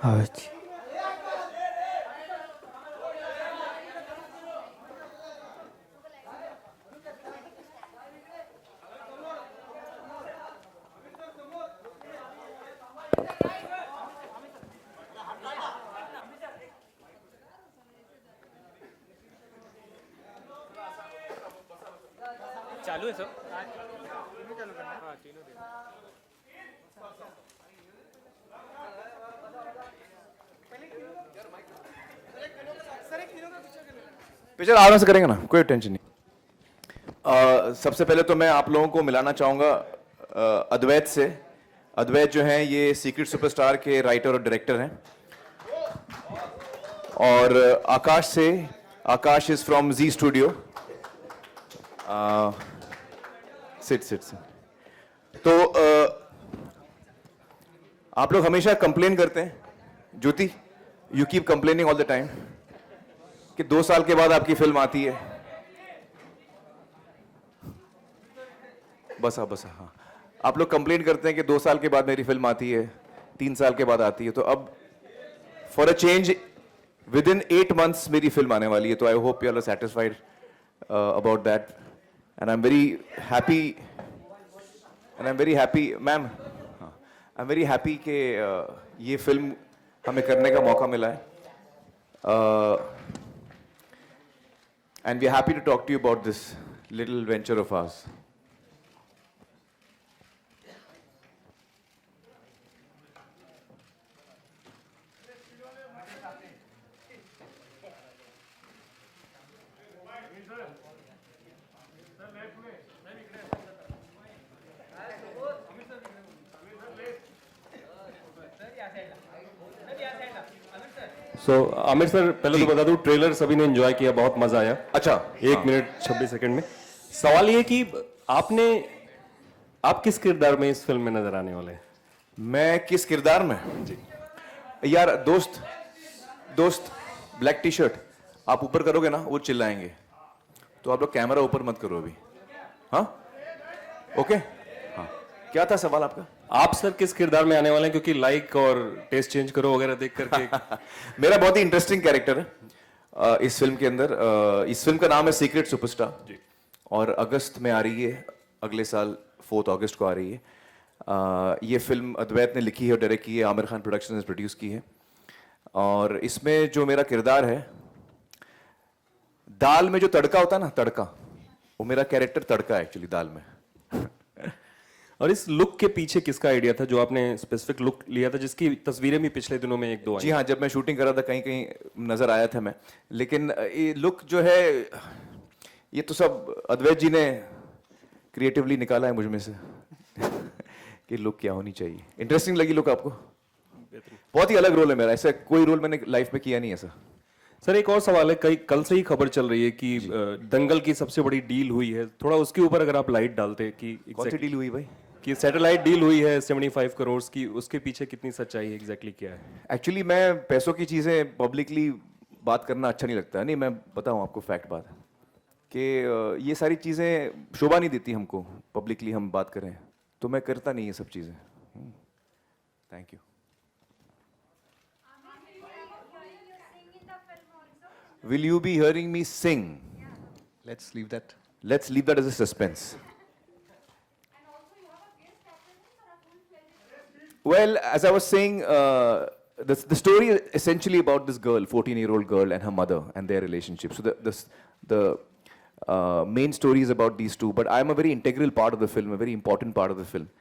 આવે છે. चालू है सब चालू करना हाँ तीनों दिन पिक्चर आराम से करेंगे ना, कोई टेंशन नहीं. सबसे पहले तो मैं आप लोगों को मिलाना चाहूँगा अद्वैत से. अद्वैत जो हैं ये सीक्रेट सुपरस्टार के राइटर और डायरेक्टर हैं. और आकाश से, Akash is from Zee studio. Sit sit sit. तो आप लोग हमेशा कंप्लेन करते हैं, Jyoti, you keep complaining all the time कि 2 साल के बाद आपकी फिल्म आती है. बस हाँ. आप लोग कंप्लेन करते हैं कि 2 साल के बाद मेरी फिल्म आती है, 3 साल के बाद आती है. तो अब for a change within 8 months मेरी फिल्म आने वाली है. तो I hope you are satisfied about that. And I am very happy ma'am. I am very happy कि ये फिल्म हमें करने का मौका मिला है. And we are happy to talk to you about this little venture of ours. So Aamir sir, पहले तो बता दूं, ट्रेलर सभी ने एंजॉय किया, बहुत मजा आया. अच्छा, 1 मिनट 26 सेकंड में. सवाल ये कि आप किस किरदार में इस फिल्म में नजर आने वाले हैं? मैं किस किरदार में? जी यार, दोस्त ब्लैक टी शर्ट आप ऊपर करोगे ना वो चिल्लाएंगे, तो आप लोग कैमरा ऊपर मत करो अभी. हाँ ओके. हाँ, क्या था सवाल आपका? आप सर किस किरदार में आने वाले हैं, क्योंकि लाइक और टेस्ट चेंज करो वगैरह देख करके मेरा बहुत ही इंटरेस्टिंग कैरेक्टर है इस फिल्म के अंदर. इस फिल्म का नाम है सीक्रेट सुपरस्टार और अगस्त में आ रही है, अगले साल 4 अगस्त को आ रही है. ये फिल्म अद्वैत ने लिखी है और डायरेक्ट की है, आमिर खान प्रोडक्शन ने प्रोड्यूस की है. और इसमें जो मेरा किरदार है, दाल में जो तड़का होता है ना, तड़का, वो मेरा कैरेक्टर तड़का है एक्चुअली दाल में. और इस लुक के पीछे किसका आइडिया था, जो आपने स्पेसिफिक लुक लिया था, जिसकी तस्वीरें भी पिछले दिनों में 1-2 आई? जी हाँ, जब मैं शूटिंग कर रहा था कहीं कहीं नजर आया था मैं. लेकिन ये लुक जो है, ये तो सब अद्वैत जी ने क्रिएटिवली निकाला है मुझ में से कि लुक क्या होनी चाहिए. इंटरेस्टिंग लगी लुक आपको? बहुत ही अलग रोल है मेरा, ऐसा कोई रोल मैंने लाइफ में किया नहीं ऐसा. सर एक और सवाल है, कल से ही खबर चल रही है कि दंगल की सबसे बड़ी डील हुई है. थोड़ा उसके ऊपर अगर आप लाइट डालते कि कौन सी डील हुई भाई? कि सैटेलाइट डील हुई है 75 करोड़ की, उसके पीछे कितनी सच्चाई है, एग्जैक्टली क्या है? एक्चुअली मैं पैसों की चीज़ें पब्लिकली बात करना अच्छा नहीं लगता है. नहीं, मैं बताऊं आपको फैक्ट बात कि ये सारी चीज़ें शोभा नहीं देती हमको, पब्लिकली हम बात करें, तो मैं करता नहीं ये सब चीज़ें. Thank you. Will you be hearing me sing? Let's leave that. Let's leave that as a suspense. Well, as I was saying, the story is essentially about this girl, 14-year-old girl, and her mother and their relationship. So the main story is about these two, but I am a very integral part of the film, a very important part of the film.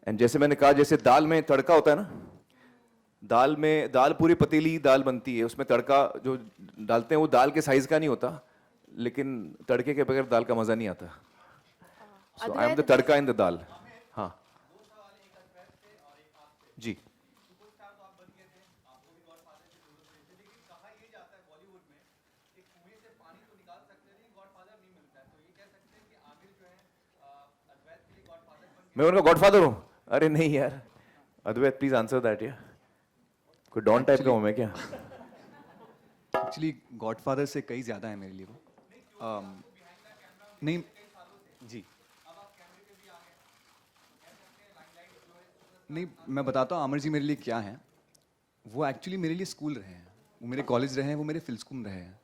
And जैसे मैंने कहा, जैसे दाल में तड़का होता है ना, दाल पूरी पतीली दाल बनती है, उसमें तड़का जो डालते हैं वो दाल के साइज का नहीं होता, लेकिन तड़के के बगैर दाल का मजा नहीं आता. So I am the tadka in the दाल. हाँ जी. मैं उनका गॉडफादर हूँ? अरे नहीं यार, अद्वैत प्लीज आंसर दैट. यार कोई डॉन टाइप का हूँ मैं क्या? एक्चुअली गॉडफादर से कई ज़्यादा है मेरे लिए वो. नहीं जी, नहीं मैं बताता हूँ आमिर जी मेरे लिए क्या है. वो एक्चुअली मेरे लिए स्कूल रहे हैं, वो मेरे कॉलेज रहे हैं, वो मेरे फिल्म स्कूल रहे हैं।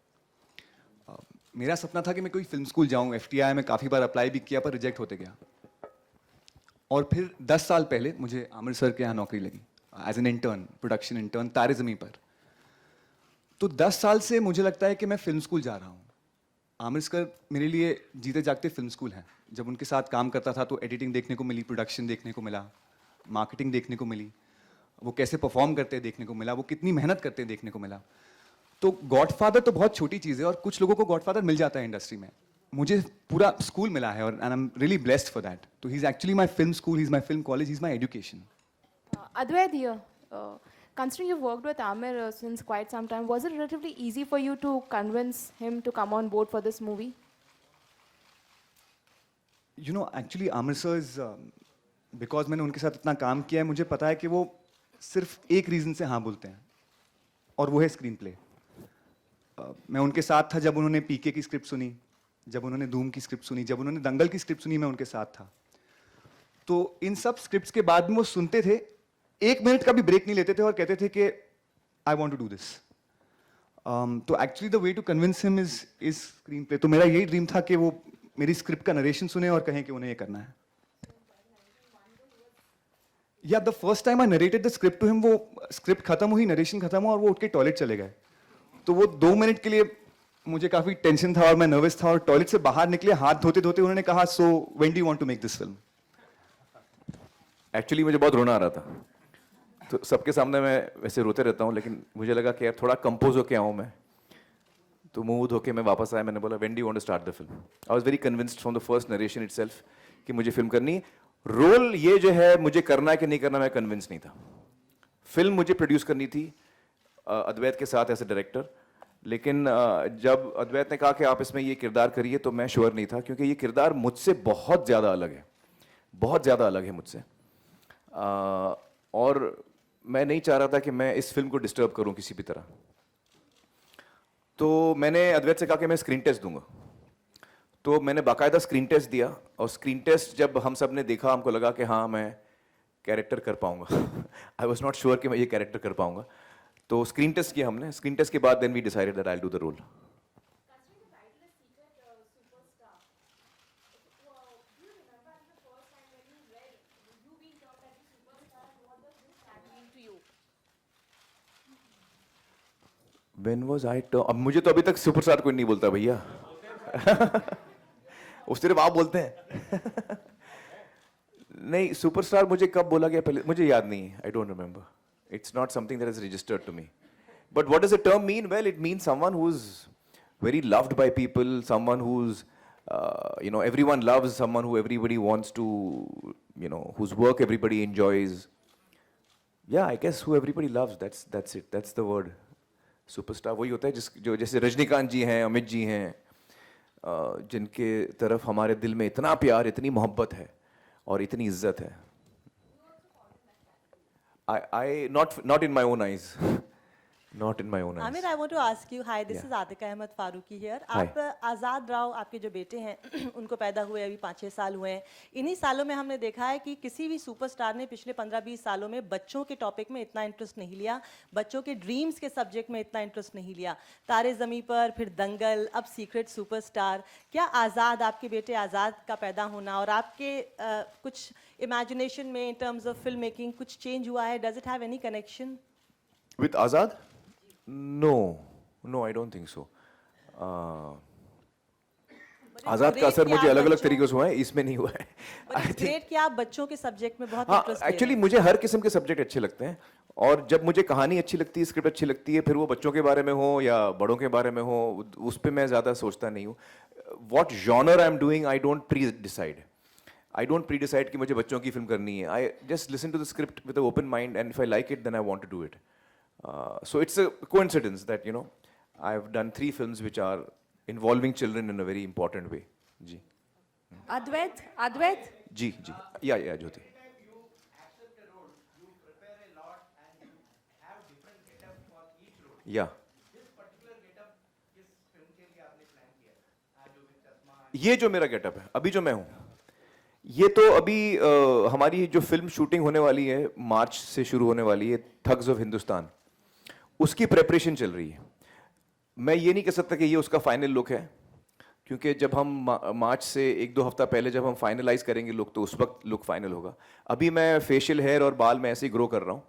मेरा सपना था कि मैं कोई फिल्म स्कूल जाऊं, FTI में काफ़ी बार अप्लाई भी किया पर रिजेक्ट होते गया। और फिर 10 साल पहले मुझे आमिर सर के यहाँ नौकरी लगी as an intern, production intern, Taare Zameen पर। तो 10 साल से मुझे लगता है कि मैं फिल्म स्कूल जा रहा हूँ। आमिर सर मेरे लिए जीते जागते फिल्म स्कूल हैं। जब उनके साथ काम करता था तो एडिटिंग देखने को मिली, प्रोडक्शन देखने को मिला, मार्केटिंग देखने को मिली, वो कैसे परफॉर्म करते हैं देखने को मिला, वो कितनी मेहनत करते हैं देखने को मिला। तो गॉडफादर तो बहुत छोटी चीज़ है और कुछ लोगों को गॉडफादर मिल जाता है इंडस्ट्री में, मुझे पूरा स्कूल मिला है और and I am really blessed for that. तो he is actually my film school, he is my film college, he is my education. Advait here, considering you've worked with Amir since quite some time, was it relatively easy for you to convince him to come on board for this movie? You know actually Aamir sir is because मैंने उनके साथ इतना काम किया है, मुझे पता है कि वो सिर्फ एक रीज़न से हाँ बोलते हैं और वो है स्क्रीन प्ले। मैं उनके साथ था जब उन्होंने पीके की स्क्रिप्ट सुनी, जब उन्होंने धूम की स्क्रिप्ट सुनी, जब उन्होंने दंगल की स्क्रिप्ट सुनी, मैं उनके साथ था। तो इन सब स्क्रिप्ट्स के बाद में वो सुनते थे, 1 मिनट का भी ब्रेक नहीं लेते थे और कहते थे कि I want to do this. तो actually the way to convince him is screenplay. तो मेरा यही ड्रीम था कि वो मेरी स्क्रिप्ट का नरेशन सुने और कहें कि उन्हें ये करना है। Yeah the first time I narrated the script to him, वो स्क्रिप्ट खत्म हुई, नरेशन खत्म हुआ और वो उठ के टॉयलेट चले गए। तो वो 2 मिनट के लिए मुझे काफी टेंशन था और मैं नर्वस था और टॉयलेट से बाहर निकले, हाथ धोते धोते उन्होंने कहा, so when do you want to make this film? Actually मुझे बहुत रोना आ रहा था, तो सबके सामने मैं वैसे रोते रहता हूँ, लेकिन मुझे लगा कि यार थोड़ा कंपोज होके आऊँ मैं, तो मुंह धोके मैं वापस आया। मैंने बोला when do you want to start the film? I was very convinced from the first narration itself कि मुझे फिल्म करनी है। रोल ये जो है मुझे करना है कि नहीं करना, मैं कन्विंस नहीं था। फिल्म मुझे प्रोड्यूस करनी थी अद्वैत के साथ एज ए डायरेक्टर, लेकिन जब अद्वैत ने कहा कि आप इसमें ये किरदार करिए तो मैं श्योर नहीं था, क्योंकि ये किरदार मुझसे बहुत ज़्यादा अलग है, बहुत ज़्यादा अलग है मुझसे। और मैं नहीं चाह रहा था कि मैं इस फिल्म को डिस्टर्ब करूं किसी भी तरह। तो मैंने अद्वैत से कहा कि मैं स्क्रीन टेस्ट दूंगा। तो मैंने बाकायदा स्क्रीन टेस्ट दिया और स्क्रीन टेस्ट जब हम सब ने देखा, हमको लगा कि हाँ मैं कैरेक्टर कर पाऊंगा। आई वॉज नॉट श्योर कि मैं ये कैरेक्टर कर पाऊंगा। तो स्क्रीन टेस्ट किया हमने। स्क्रीन टेस्ट के बाद then we decided that I will do the role. When was I अब मुझे तो अभी तक सुपरस्टार कोई नहीं बोलता भैया। उस सिर्फ आप बोलते हैं। नहीं, सुपरस्टार मुझे कब बोला गया पहले मुझे याद नहीं है। I don't remember. It's not something that is registered to me. But what does the term mean? Well, it means someone who is very loved by people, someone who's everyone loves, someone who everybody wants to, whose work everybody enjoys. Yeah, I guess who everybody loves, that's it, that's the word. Superstar वही होता है जो जैसे रजनीकांत जी हैं, अमित जी हैं, जिनके तरफ हमारे दिल में इतना प्यार, इतनी मोहब्बत है और इतनी इज्जत है। I not in my own eyes. Not in my own eyes. Amir, I want to ask you, hi, this Yeah. is Atika Ahmed Faruqi here. Hi. आप आज़ाद राव, आपके जो बेटे हैं उनको पैदा हुए अभी 5-6 साल हुए हैं। इन्हीं सालों में हमने देखा है कि किसी भी सुपरस्टार ने पिछले 15-20 सालों में बच्चों के टॉपिक में इतना इंटरेस्ट नहीं लिया, बच्चों के ड्रीम्स के सब्जेक्ट में इतना इंटरेस्ट नहीं लिया। तारे ज़मीं पर, फिर दंगल, अब सीक्रेट सुपरस्टार। क्या आज़ाद, आपके बेटे आज़ाद का पैदा होना और आपके कुछ इमेजिनेशन में in terms of film making कुछ चेंज हुआ है? Does it have any connection With Azad? No, I don't think so. आजाद का असर मुझे अलग अलग तरीकों से हुआ है, इसमें नहीं हुआ है। ग्रेट कि आप बच्चों के सब्जेक्ट में बहुत हाँ, इंटरेस्ट एक्चुअली मुझे हर किस्म के सब्जेक्ट अच्छे लगते हैं, और जब मुझे कहानी अच्छी लगती है, स्क्रिप्ट अच्छी लगती है, फिर वो बच्चों के बारे में हो या बड़ों के बारे में हो, उस पर मैं ज़्यादा सोचता नहीं हूँ। What genre I am doing, I don't pre decide कि मुझे बच्चों की फिल्म करनी है। I just listen to the script with open mind, and if I like it then I want to do it. So it's a coincidence that I've done 3 films which are involving children in a very important way. जी Advait, जी या ज्योति। या ये जो मेरा getup है अभी जो मैं हूँ, ये तो अभी हमारी जो फिल्म शूटिंग होने वाली है, मार्च से शुरू होने वाली है, थग्स ऑफ हिंदुस्तान, उसकी प्रेपरेशन चल रही है. मैं ये नहीं कह सकता कि ये उसका फाइनल लुक है, क्योंकि जब हम मार्च से 1-2 हफ्ता पहले जब हम फाइनलाइज करेंगे लुक, तो उस वक्त लुक फाइनल होगा. अभी मैं फेशियल हेयर और बाल में ऐसे ही ग्रो कर रहा हूँ,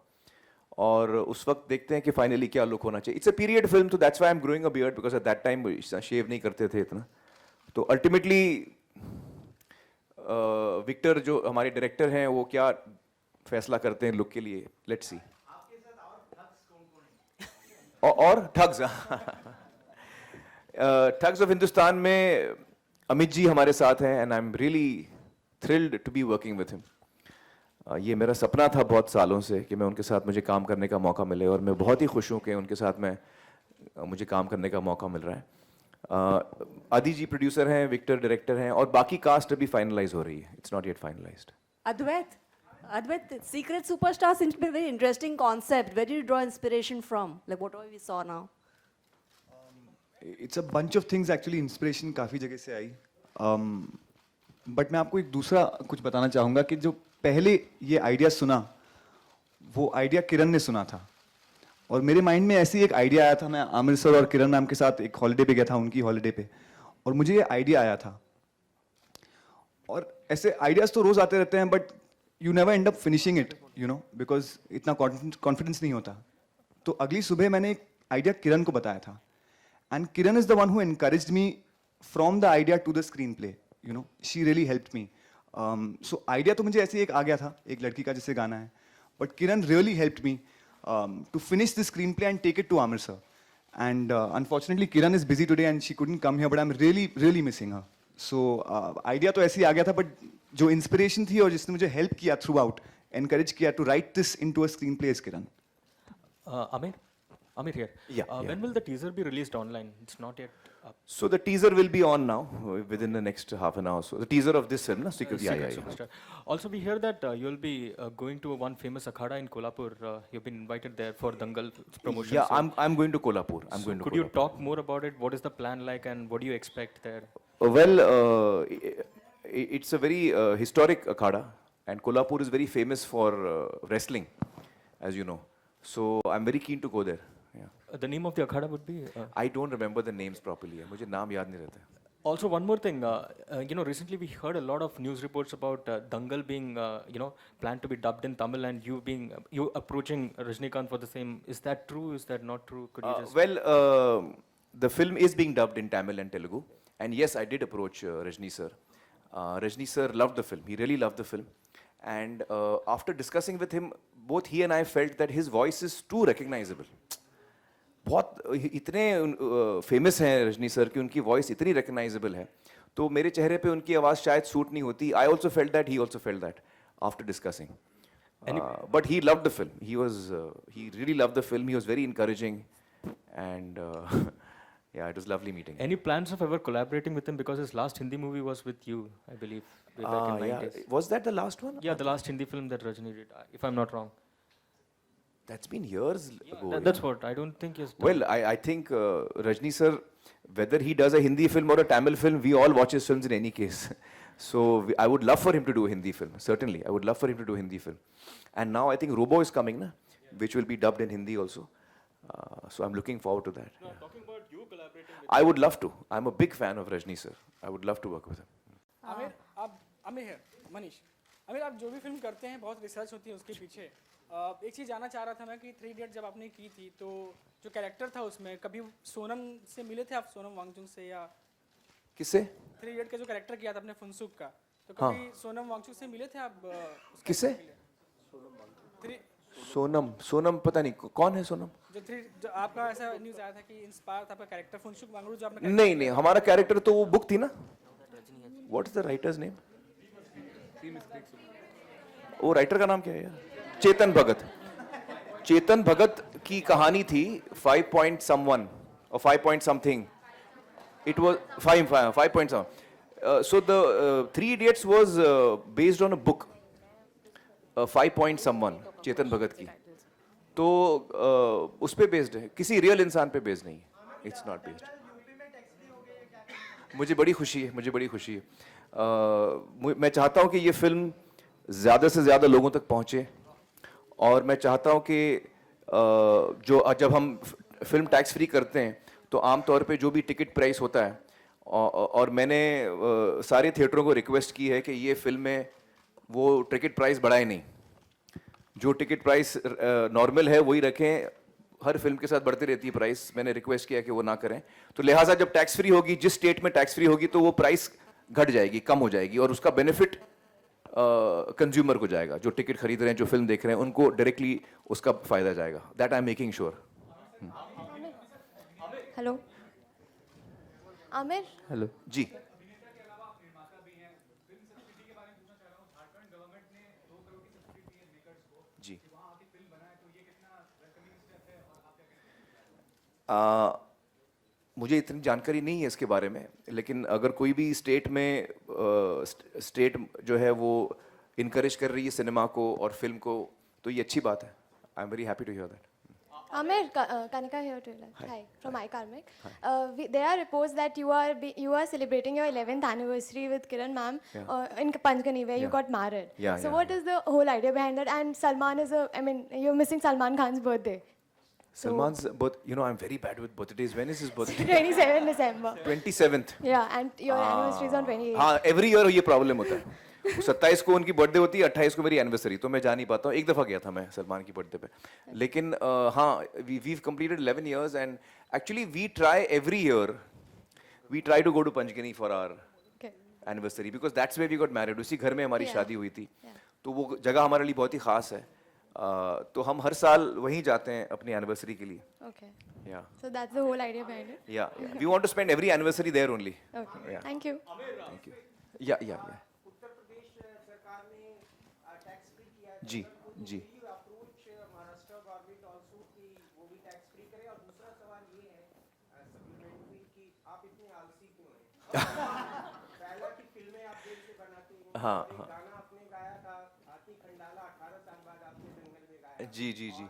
और उस वक्त देखते हैं कि फाइनली क्या लुक होना चाहिए. इट्स अ पीरियड फिल्म, तो that's why I am growing a beard, because at that time shave नहीं करते थे इतना. तो अल्टीमेटली विक्टर जो हमारे डायरेक्टर हैं वो क्या फैसला करते हैं लुक के लिए, लेट्स सी. और ठग्स ठग्स ऑफ हिंदुस्तान में अमित जी हमारे साथ हैं, and I am really thrilled to be working with him. ये मेरा सपना था बहुत सालों से कि मैं उनके साथ मुझे काम करने का मौका मिले, और मैं बहुत ही खुश हूँ कि उनके साथ मुझे काम करने का मौका मिल रहा है. आदि जी प्रोड्यूसर हैं, विक्टर डायरेक्टर हैं, और बाकी कास्ट अभी फाइनलाइज हो रही है. It's not yet finalised. Advait, Secret Superstar seems to be a very interesting concept. Where did you draw inspiration from? Like whatever we saw now. It's a bunch of things actually. Inspiration काफ़ी जगह से आई, but मैं आपको एक दूसरा कुछ बताना चाहूँगा कि जो पहले ये आइडिया सुना, वो आइडिया किरण ने सुना था, और मेरे माइंड में ऐसे ही एक आइडिया आया था. मैं आमिर सर और किरण मैम के साथ एक हॉलीडे पे गया था, उनकी हॉलीडे पे, और मुझे ये आइडिया आया था. और ऐसे आइडियाज तो रोज आते रहते हैं, but you never and up finishing it, you know, because इतना कॉन्फिडेंस नहीं होता. तो अगली सुबह मैंने एक आइडिया किरण को बताया था, and Kiran is the one who encouraged me from the idea to the screenplay. You know, she really helped me. So idea तो मुझे ऐसे ही एक आ गया था, एक लड़की का जिससे गाना है, but Kiran really helped me to finish the screenplay and take it to Amir sir. And unfortunately, Kiran is busy today and she couldn't come here, but I'm really missing her. So idea तो ऐसे ही आ गया था, but जो inspiration थी और जिसने मुझे help किया throughout, encourage किया to write this into a screenplay is Kiran. Amir here. Yeah. When will the teaser be released online? It's not yet up. So the teaser will be on now within the next half an hour. So the teaser of this film, na? Secret. Yeah. Superstar. Also, we hear that you'll be going to one famous akhada in Kolhapur. You've been invited there for Dangal promotion. Yeah, so I'm going to Kolhapur. could you talk more about it? What is the plan like, and what do you expect there? Well, it's a very historic akhada, and Kolhapur is very famous for wrestling, as you know. So I'm very keen to go there. Yeah. The name of the akhada would be. I don't remember the names properly. मुझे नाम याद नहीं रहते. Also, one more thing. Recently we heard a lot of news reports about Dangal being, planned to be dubbed in Tamil, and you approaching Rajinikanth for the same. Is that true? Is that not true? Could you just? Well, the film is being dubbed in Tamil and Telugu, and yes, I did approach Rajni sir. Rajni sir loved the film. He really loved the film, and after discussing with him, both he and I felt that his voice is too recognizable. बहुत इतने famous हैं Rajni sir कि उनकी voice इतनी recognisable है, तो मेरे चेहरे पे उनकी आवाज़ शायद सूट नहीं होती. I also felt that, he also felt that after discussing. But he loved the film. He really loved the film. He was very encouraging, and yeah, it was lovely meeting. Any plans of ever collaborating with him, because his last Hindi movie was with you, I believe, way back in 90s. Was that the last one? Yeah, the last Hindi film that Rajni did, if I'm not wrong. That's been years ago. That's what I don't think is. Well, I think Rajni sir, whether he does a Hindi film or a Tamil film, we all watch his films in any case. So I would love for him to do a Hindi film. Certainly, I would love for him to do a Hindi film. And now I think Robo is coming, na? Which will be dubbed in Hindi also. So I'm looking forward to that. No, talking about you collaborating with. I would love to. I'm a big fan of Rajni sir. I would love to work with him. Aamir है मनीष. आमिर, आप जो भी film करते हैं बहुत research होती है उसके पीछे. एक चीज़ जानना चाह रहा था मैं कि 3 Idiot जब आपने की थी, तो जो कैरेक्टर था उसमें कभी सोनम से मिले थे आप, सोनम वांगचुक से, या किससे? 3 Idiot का जो कैरेक्टर किया था आपने फुनसुक का, तो कभी सोनम वांगचुक से मिले थे आप? किससे? सोनम पता नहीं कौन है सोनम. जो आपका ऐसा न्यूज़ आया था कि इंस्पायर था आपका कैरेक्टर फुनसुक वांगचुक जो आपने. नहीं, हमारा कैरेक्टर तो वो बुक थी ना. What is the writers name? वो राइटर का नाम क्या है यार? चेतन भगत. चेतन भगत की कहानी थी 5 point someone or 5 point something. It was 5 point some. So the 3 Idiots was based on a book, 5 point someone, Chetan Bhagat की. तो उस पे बेस्ड है, किसी रियल इंसान पे बेस्ड नहीं है. It's not based. मुझे बड़ी खुशी है. मैं चाहता हूँ कि ये फिल्म ज़्यादा से ज़्यादा लोगों तक पहुँचे, और मैं चाहता हूँ कि जब हम फिल्म टैक्स फ्री करते हैं तो आमतौर पे जो भी टिकट प्राइस होता है और मैंने सारे थिएटरों को रिक्वेस्ट की है कि ये फिल्म में वो टिकट प्राइस बढ़ाए नहीं, जो टिकट प्राइस नॉर्मल है वही रखें। हर फिल्म के साथ बढ़ती रहती है प्राइस, मैंने रिक्वेस्ट किया कि वो ना करें। तो लिहाजा जब टैक्स फ्री होगी, जिस स्टेट में टैक्स फ्री होगी तो वो प्राइस घट जाएगी, कम हो जाएगी, और उसका बेनिफिट कंज्यूमर को जाएगा। जो टिकट खरीद रहे हैं, जो फिल्म देख रहे हैं, उनको डायरेक्टली उसका फायदा जाएगा। That I am making sure. Hello Aamir, hello ji. जी मुझे इतनी जानकारी नहीं है इसके बारे में, लेकिन अगर कोई भी स्टेट में स्टेट जो है वो इनकरेज कर रही है सिनेमा को और फिल्म को, तो ये अच्छी बात है। I am very happy to hear that. Amir, Kanika here to hi from iKarmic. There are reports that you are celebrating your 11th anniversary with Kiran ma'am in Panchgani where you got married. So what is the whole idea behind that? And Salman is you're missing Salman Khan's birthday. Salman's birth, I'm very bad with birthdays. When is his birthday? 27 December. 27th. Yeah, and your anniversary is on 28th. हाँ, every year ये problem होता है। 27 को उनकी birthday होती है, 28 को मेरी एनिवर्सरी, तो मैं जा नहीं पाता हूँ। एक दफ़ा गया था मैं सलमान की बर्थडे पे, लेकिन हाँ, we've completed 11 years and actually we try every year, we try to go to Panchgani for our anniversary because that's where we got married. उसी घर में हमारी शादी हुई थी, तो वो जगह हमारे लिए बहुत ही खास है। तो हम हर साल वहीं जाते हैं अपनी एनिवर्सरी के लिए। Okay. Yeah. So that's the whole idea behind it. Yeah. We want to spend every anniversary there only. Okay. Yeah. Thank you. Thank you. Yeah. जी जी। हाँ हाँ जी जी जी।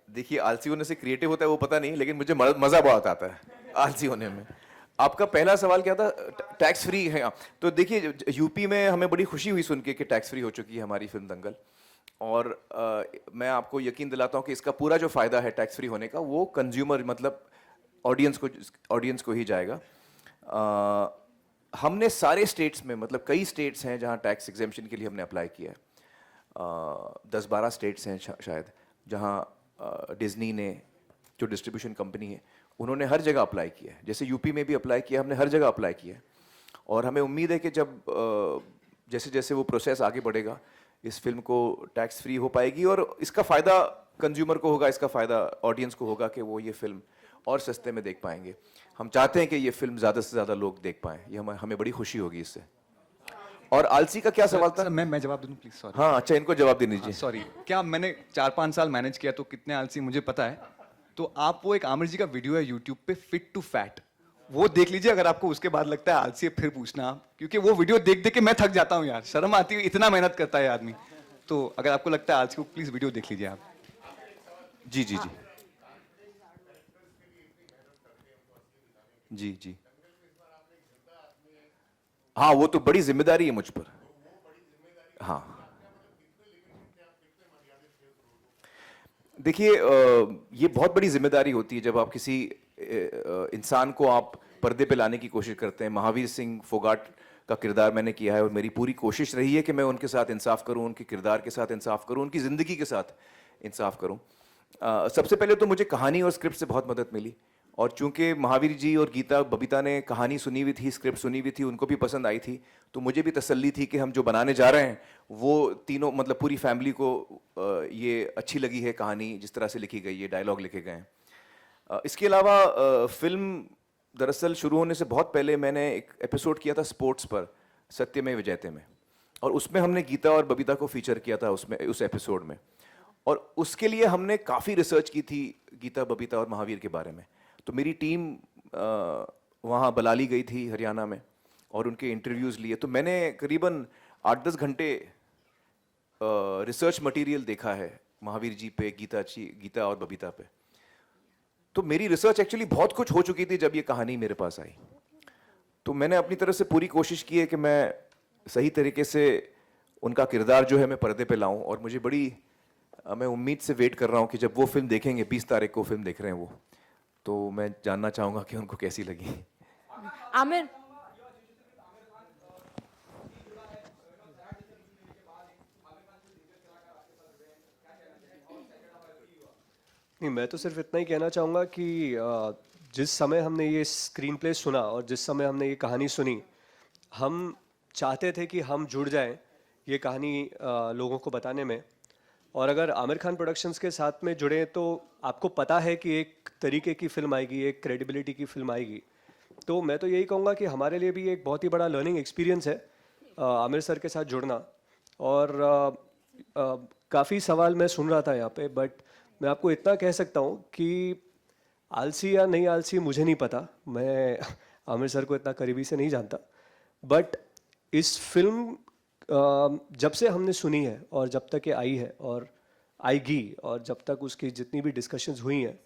देखिए, आलसी होने से क्रिएटिव होता है वो पता नहीं, लेकिन मुझे मजा बहुत आता है आलसी होने में। आपका पहला सवाल क्या था? टैक्स फ्री है। तो देखिए, यूपी में हमें बड़ी खुशी हुई सुन के कि टैक्स फ्री हो चुकी है हमारी फिल्म दंगल, और मैं आपको यकीन दिलाता हूँ कि इसका पूरा जो फायदा है टैक्स फ्री होने का, वो कंज्यूमर मतलब ऑडियंस को ही जाएगा। हमने सारे स्टेट्स में, मतलब कई स्टेट्स हैं जहाँ टैक्स एग्जेम्पशन के लिए हमने अप्लाई किया है। 10-12 स्टेट्स हैं शायद, जहाँ डिज्नी ने, जो डिस्ट्रीब्यूशन कंपनी है, उन्होंने हर जगह अप्लाई किया है। जैसे यूपी में भी अप्लाई किया, हमने हर जगह अप्लाई किया है। और हमें उम्मीद है कि जब जैसे जैसे वो प्रोसेस आगे बढ़ेगा, इस फिल्म को टैक्स फ्री हो पाएगी, और इसका फ़ायदा कंज्यूमर को होगा, इसका फ़ायदा ऑडियंस को होगा कि वो ये फिल्म और सस्ते में देख पाएंगे। हम चाहते हैं कि ये फिल्म ज़्यादा से ज़्यादा लोग देख पाएँ, ये हमें बड़ी खुशी होगी इससे। और आलसी का क्या सवाल था? मैं जवाब दूं प्लीज? सॉरी। हाँ, अच्छा, इनको जवाब दे दीजिए। सॉरी। क्या मैंने 4-5 साल मैनेज किया, तो कितने आलसी मुझे पता है। तो आप वो एक आमिर जी का वीडियो है यूट्यूब पे, फिट टू फैट, वो देख लीजिए। अगर आपको उसके बाद लगता है आलसी है, फिर पूछना आप, क्योंकि वो वीडियो देख देख के मैं थक जाता हूँ यार, शर्म आती है, इतना मेहनत करता है आदमी। तो अगर आपको लगता है आलसी को, प्लीज वीडियो देख लीजिए आप। जी जी जी जी जी। हाँ, वो तो बड़ी जिम्मेदारी है मुझ पर। हाँ, देखिए, ये बहुत बड़ी जिम्मेदारी होती है जब आप किसी इंसान को आप पर्दे पे लाने की कोशिश करते हैं। महावीर सिंह फोगाट का किरदार मैंने किया है, और मेरी पूरी कोशिश रही है कि मैं उनके साथ इंसाफ करूं, उनके किरदार के साथ इंसाफ करूं, उनकी ज़िंदगी के साथ इंसाफ करूं। सबसे पहले तो मुझे कहानी और स्क्रिप्ट से बहुत मदद मिली, और चूंकि महावीर जी और गीता बबीता ने कहानी सुनी हुई थी, स्क्रिप्ट सुनी हुई थी, उनको भी पसंद आई थी, तो मुझे भी तसल्ली थी कि हम जो बनाने जा रहे हैं वो तीनों, मतलब पूरी फैमिली को ये अच्छी लगी है कहानी, जिस तरह से लिखी गई है, डायलॉग लिखे गए हैं। इसके अलावा फिल्म दरअसल शुरू होने से बहुत पहले मैंने एक एपिसोड किया था स्पोर्ट्स पर, सत्यमेव जयते में, और उसमें हमने गीता और बबीता को फीचर किया था उस एपिसोड में। और उसके लिए हमने काफ़ी रिसर्च की थी गीता, बबीता और महावीर के बारे में। तो मेरी टीम वहाँ बलाली गई थी हरियाणा में, और उनके इंटरव्यूज़ लिए। तो मैंने करीबन 8-10 घंटे रिसर्च मटेरियल देखा है महावीर जी पे, गीता और बबीता पे। तो मेरी रिसर्च एक्चुअली बहुत कुछ हो चुकी थी जब ये कहानी मेरे पास आई। तो मैंने अपनी तरफ से पूरी कोशिश की है कि मैं सही तरीके से उनका किरदार जो है मैं पर्दे पे लाऊं, और मुझे बड़ी मैं उम्मीद से वेट कर रहा हूं कि जब वो फिल्म देखेंगे, 20 तारीख को फिल्म देख रहे हैं वो, तो मैं जानना चाहूंगा कि उनको कैसी लगी। आमिर, नहीं, मैं तो सिर्फ इतना ही कहना चाहूँगा कि जिस समय हमने ये स्क्रीन प्ले सुना और जिस समय हमने ये कहानी सुनी, हम चाहते थे कि हम जुड़ जाएं ये कहानी लोगों को बताने में। और अगर आमिर खान प्रोडक्शंस के साथ में जुड़े तो आपको पता है कि एक तरीके की फ़िल्म आएगी, एक क्रेडिबिलिटी की फ़िल्म आएगी। तो मैं तो यही कहूँगा कि हमारे लिए भी एक बहुत ही बड़ा लर्निंग एक्सपीरियंस है आमिर सर के साथ जुड़ना। और काफ़ी सवाल मैं सुन रहा था यहाँ पे, बट मैं आपको इतना कह सकता हूँ कि आलसी या नहीं आलसी मुझे नहीं पता, मैं आमिर सर को इतना करीबी से नहीं जानता, बट इस फिल्म जब से हमने सुनी है और जब तक ये आई है और आएगी और जब तक उसकी जितनी भी डिस्कशंस हुई हैं,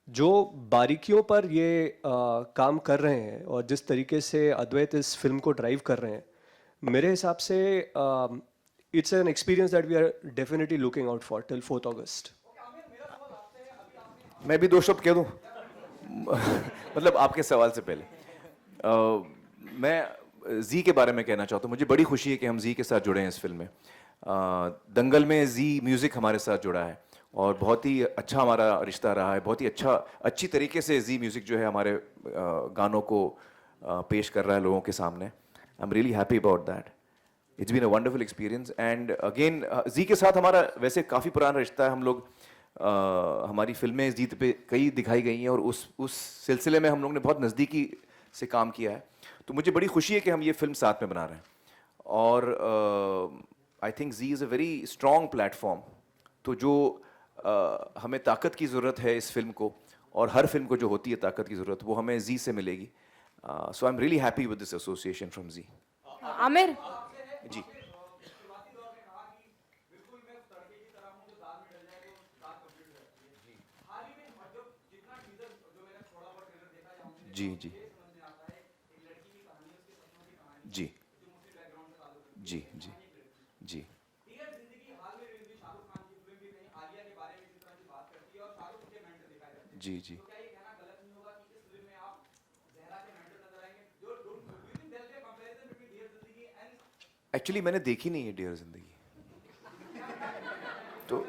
जो बारीकियों पर ये काम कर रहे हैं और जिस तरीके से अद्वैत इस फिल्म को ड्राइव कर रहे हैं, मेरे हिसाब से it's an experience that we are definitely looking out for till 4th August. मैं भी 2 शब्द कह दूं मतलब आपके सवाल से पहले मैं जी के बारे में कहना चाहता हूँ। मुझे बड़ी खुशी है कि हम जी के साथ जुड़े हैं इस फिल्म में। दंगल में जी म्यूज़िक हमारे साथ जुड़ा है और बहुत ही अच्छा हमारा रिश्ता रहा है। बहुत ही अच्छी तरीके से जी म्यूज़िक जो है हमारे गानों को पेश कर रहा है लोगों के सामने। I am really happy about that. It's been a wonderful experience. And again Zee के साथ हमारा वैसे काफ़ी पुराना रिश्ता है। हम लोग हमारी फिल्में जीत पे कई दिखाई गई हैं और उस सिलसिले में हम लोग ने बहुत नज़दीकी से काम किया है। तो मुझे बड़ी खुशी है कि हम ये फिल्म साथ में बना रहे हैं। और I think Zee is a very strong platform. तो जो हमें ताकत की ज़रूरत है इस फिल्म को, और हर फिल्म को जो होती है ताकत की ज़रूरत, वो हमें जी से मिलेगी। So I am really happy with this association from Zee. Aamir, जी जी जी जी जी जी जी जी जी एक्चुअली मैंने देखी नहीं है डियर जिंदगी, तो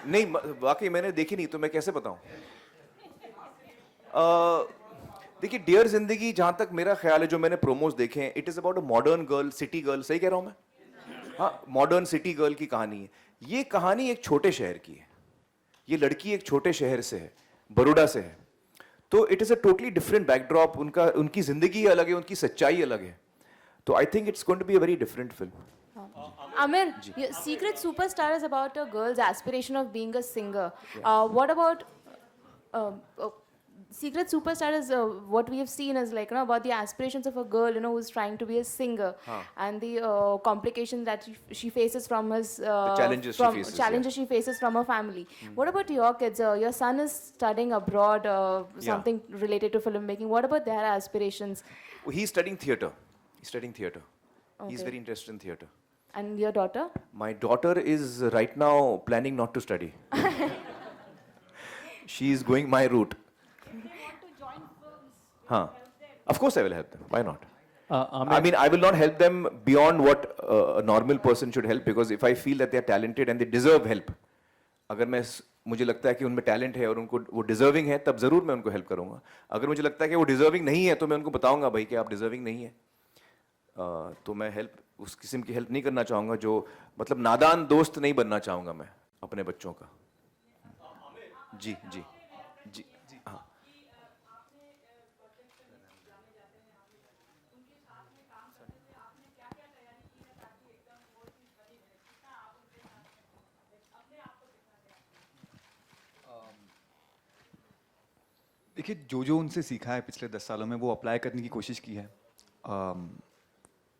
नहीं वाकई मैंने देखी नहीं, तो मैं कैसे बताऊं। देखिए डियर जिंदगी, जहां तक मेरा ख्याल है, जो मैंने प्रोमोज देखे हैं, it is about a modern girl, city girl. सही कह रहा हूं मैं? हाँ, मॉडर्न सिटी गर्ल की कहानी है। ये कहानी एक छोटे शहर की है। ये लड़की एक छोटे शहर से है, बड़ौदा से है। तो it is a totally different backdrop. उनकी जिंदगी अलग है, उनकी सच्चाई अलग है। तो I think it's going to be a very different film. Amir, Secret Superstar is about a girl's aspiration of being a singer. What about Secret Superstar is what we have seen is like, about the aspirations of a girl, who's trying to be a singer, and the complications that she faces from his challenges she faces from her family. What about your kids? Your son is studying abroad, something related to filmmaking. What about their aspirations? He's studying theatre. He's very interested in theatre. And your daughter? My daughter is right now planning not to study. She is going my route. Of course I will help them. Why not? I mean, I will not help them beyond what a normal person should help, because if I feel that they are talented and they deserve help, अगर मुझे लगता है कि उनमें talent है और उनको वो डिजर्विंग है, तब जरूर मैं उनको हेल्प करूंगा। अगर मुझे लगता है कि वो डिजर्विंग नहीं है, तो मैं उनको बताऊंगा भाई कि आप डिजर्विंग नहीं है। तो मैं हेल्प उस किस्म की हेल्प नहीं करना चाहूँगा, जो मतलब नादान दोस्त नहीं बनना चाहूँगा मैं अपने बच्चों का। जी जी जी जी हाँ। देखिए, जो उनसे सीखा है पिछले 10 सालों में, वो अप्लाई करने की कोशिश की है।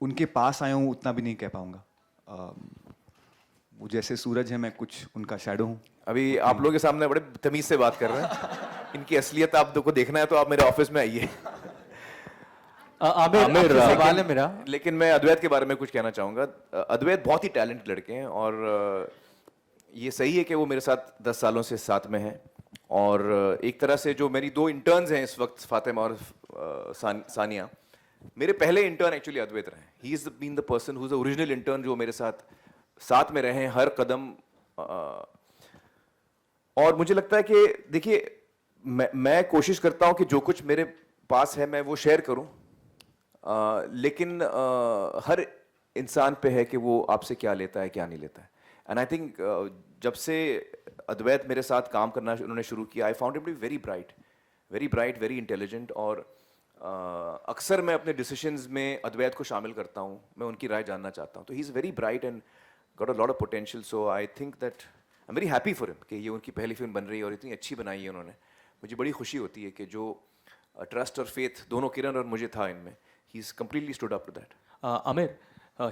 उनके पास आया हूँ उतना भी नहीं कह पाऊँगा। वो जैसे सूरज है, मैं कुछ उनका शैडो हूँ। अभी आप लोगों के सामने बड़े तमीज से बात कर रहे हैं। इनकी असलियत आप को देखना है तो आप मेरे ऑफिस में आइए। आमिर सवाल है मेरा। लेकिन मैं अद्वैत के बारे में कुछ कहना चाहूँगा। अद्वैत बहुत ही टैलेंटेड लड़के हैं और ये सही है कि वो मेरे साथ 10 सालों से साथ में हैं। और एक तरह से जो मेरी 2 इंटर्न्स हैं इस वक्त, फातिमा और सानिया, मेरे पहले इंटर्न एक्चुअली अद्वैत रहे हैं। He is been the person who is the original intern जो मेरे साथ में रहे हैं हर कदम। और मुझे लगता है कि देखिए, मैं कोशिश करता हूं कि जो कुछ मेरे पास है मैं वो शेयर करूं, लेकिन हर इंसान पे है कि वो आपसे क्या लेता है क्या नहीं लेता है। एंड आई थिंक जब से अद्वैत मेरे साथ काम करना उन्होंने शुरू किया, I found him to be very bright, very intelligent. और अक्सर मैं अपने डिसीजंस में अद्वैत को शामिल करता हूं, मैं उनकी राय जानना चाहता हूं। तो he is very bright and got a lot of potential. So I think that I am very happy for him कि ये उनकी पहली फिल्म बन रही है और इतनी अच्छी बनाई है उन्होंने। मुझे बड़ी खुशी होती है कि जो ट्रस्ट और फेथ दोनों किरण और मुझे था इनमें, he is completely stood up to that. Amir,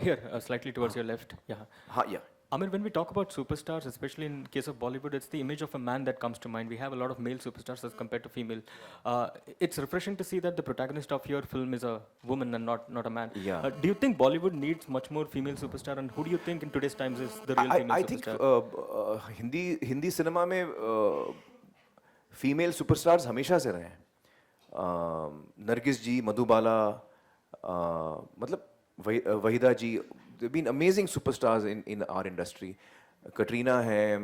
here, slightly towards your left. Yeah. हाँ, yeah. Amir, when we talk about superstars, especially in case of Bollywood, it's the image of a man that comes to mind. We have a lot of male superstars as compared to female. It's refreshing to see that the protagonist of your film is a woman and not a man. Yeah. Do you think Bollywood needs much more female superstar, and who do you think in today's times is the real female I think superstar? Hindi cinema में female superstars हमेशा से रहे हैं। नरगिस जी, मधुबाला, मतलब वहीदा जी, they've been amazing superstars in our industry. Katrina है,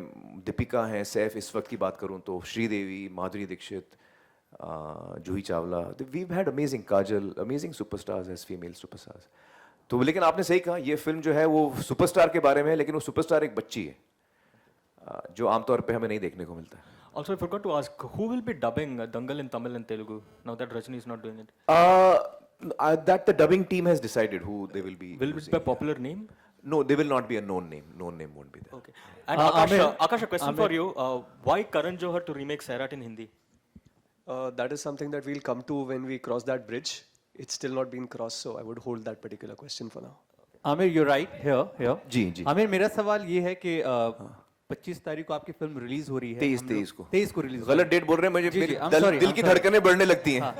दीपिका है, सैफ, इस वक्त की बात करूं तो Sridevi, Madhuri Dixit, Juhi Chawla, we've had amazing, Kajal, amazing superstars as female superstars. तो लेकिन आपने सही कहा, ये फिल्म जो है वो सुपरस्टार के बारे में है, लेकिन वो सुपरस्टार एक बच्ची है, जो आमतौर पे हमें नहीं देखने को मिलता है। Also, I forgot to ask, who will be dubbing Dangal in Tamil and Telugu now that Rajni is not doing it? That the dubbing team has decided who they will be. Will it using. be a popular name? No, they will not be a known name. Known name won't be there. Okay. And Akash, a question for you. Why Karan Johar to remake Sairat in Hindi? That is something that we'll come to when we cross that bridge. It's still not been crossed, so I would hold that particular question for now. Aamir, you're right. Here. जी। आमिर, मेरा सवाल ये है कि 25 तारीख को आपकी film release हो रही है। 23 को। 23 को रिलीज। गलत डेट बोल रहे हैं, मुझे जी, मेरी I'm sorry, दिल की धड़कनें बढ़ने लगती हैं।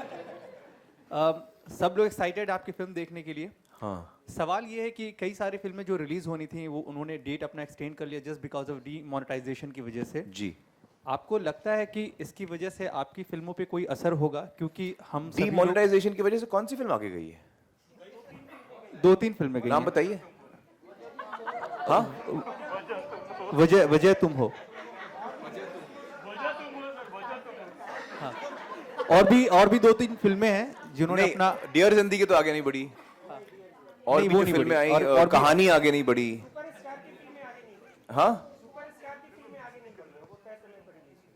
सब लोग एक्साइटेड आपकी फिल्म देखने के लिए। हाँ। सवाल ये है कि कई सारी फिल्में जो रिलीज होनी थी वो उन्होंने डेट अपना एक्सटेंड कर लिया जस्ट बिकॉज ऑफ डीमोनेटाइजेशन की वजह से। जी। आपको लगता है कि इसकी वजह से आपकी फिल्मों पे कोई असर होगा? क्योंकि हम सभी लोग डीमोनेटाइजेशन की वजह से कौन सी फिल्म आगे गई है? 2-3 फिल्में गई नाम हैं। बताइए। हाँ, वजह तुम हो। हाँ। और भी 2-3 फिल्में हैं जिन्होंने अपना डियर जिंदगी तो आगे नहीं बढ़ी, और नहीं, भी वो जो नहीं फिल्में बढ़ी। आई और भी- कहानी आगे नहीं बढ़ी। हाँ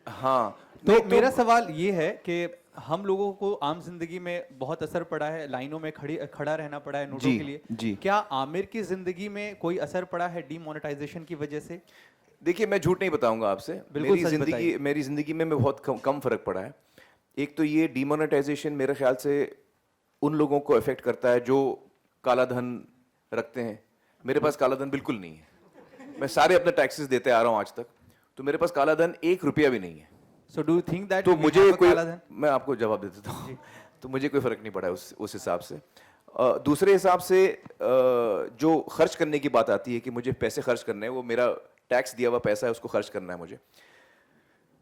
हाँ। तो मेरा सवाल ये है कि हम लोगों को आम जिंदगी में बहुत असर पड़ा है, लाइनों में खड़ा रहना पड़ा है नोटों जी, के लिए। जी। क्या आमिर की जिंदगी में कोई असर पड़ा है डीमोनेटाइजेशन की वजह से? देखिए, मैं झूठ नहीं बताऊंगा आपसे। बिल्कुल सच बताइए। मेरी जिंदगी में बहुत कम फर्क पड़ा है। एक तो ये डीमोनेटाइजेशन मेरे ख्याल से उन लोगों को अफेक्ट करता है जो काला धन रखते हैं। मेरे पास काला धन बिल्कुल नहीं है, मैं सारे अपने टैक्सेस देते आ रहा हूँ आज तक, तो मेरे पास काला धन 1 रुपया भी नहीं है। So do you think that तो we मुझे have a कोई, काला धन? मैं आपको जवाब दे देता हूँ, तो मुझे कोई फर्क नहीं पड़ा है उस हिसाब से। दूसरे हिसाब से जो खर्च करने की बात आती है कि मुझे पैसे खर्च करने हैं, वो मेरा टैक्स दिया हुआ पैसा है, उसको खर्च करना है मुझे।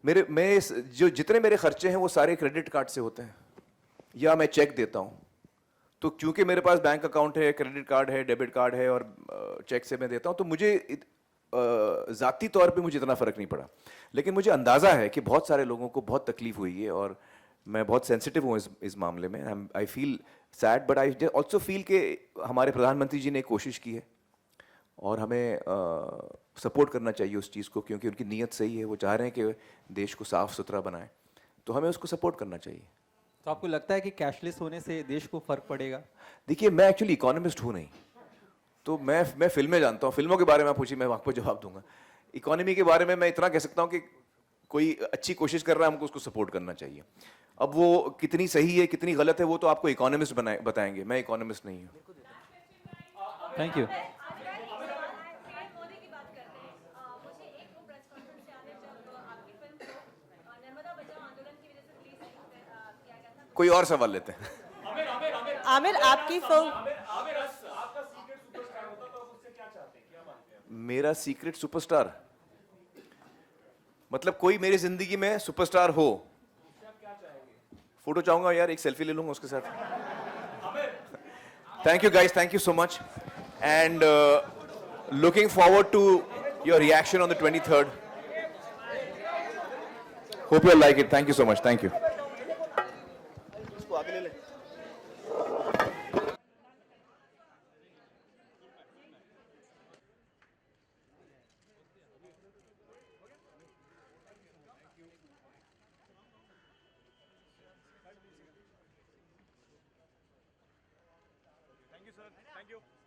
जो जितने मेरे खर्चे हैं वो सारे क्रेडिट कार्ड से होते हैं या मैं चेक देता हूँ। तो क्योंकि मेरे पास बैंक अकाउंट है, क्रेडिट कार्ड है, डेबिट कार्ड है और चेक से मैं देता हूँ, तो मुझे ज़ाती तौर पे मुझे इतना फ़र्क नहीं पड़ा। लेकिन मुझे अंदाज़ा है कि बहुत सारे लोगों को बहुत तकलीफ हुई है और मैं बहुत सेंसिटिव हूँ इस मामले में। I feel sad, but I also feel कि हमारे प्रधानमंत्री जी ने कोशिश की है और हमें सपोर्ट करना चाहिए उस चीज़ को, क्योंकि उनकी नीयत सही है। वो चाह रहे हैं कि देश को साफ़ सुथरा बनाएं, तो हमें उसको सपोर्ट करना चाहिए। तो आपको लगता है कि कैशलेस होने से देश को फर्क पड़ेगा? देखिए, मैं एक्चुअली इकोनॉमिस्ट हूँ नहीं, तो मैं फिल्में जानता हूँ। फिल्मों के बारे में आप पूछिए, मैं आपको जवाब दूंगा। इकोनॉमी के बारे में मैं इतना कह सकता हूँ कि कोई अच्छी कोशिश कर रहा है, हमको उसको सपोर्ट करना चाहिए। अब वो कितनी सही है कितनी गलत है वो तो आपको इकोनॉमिस्ट बताएंगे, मैं इकोनॉमिस्ट नहीं हूँ। Thank you. कोई और सवाल लेते हैं. आमिर आपकी मेरा सीक्रेट सुपरस्टार मतलब कोई मेरी जिंदगी में सुपरस्टार हो. फोटो चाहूंगा यार, एक सेल्फी ले लूंगा उसके साथ. Thank you guys, thank you so much and looking forward to your reaction on the 23rd. Hope you like it. Thank you so much. Thank you. इसको आगे ले ले. Thank you, sir. Thank you.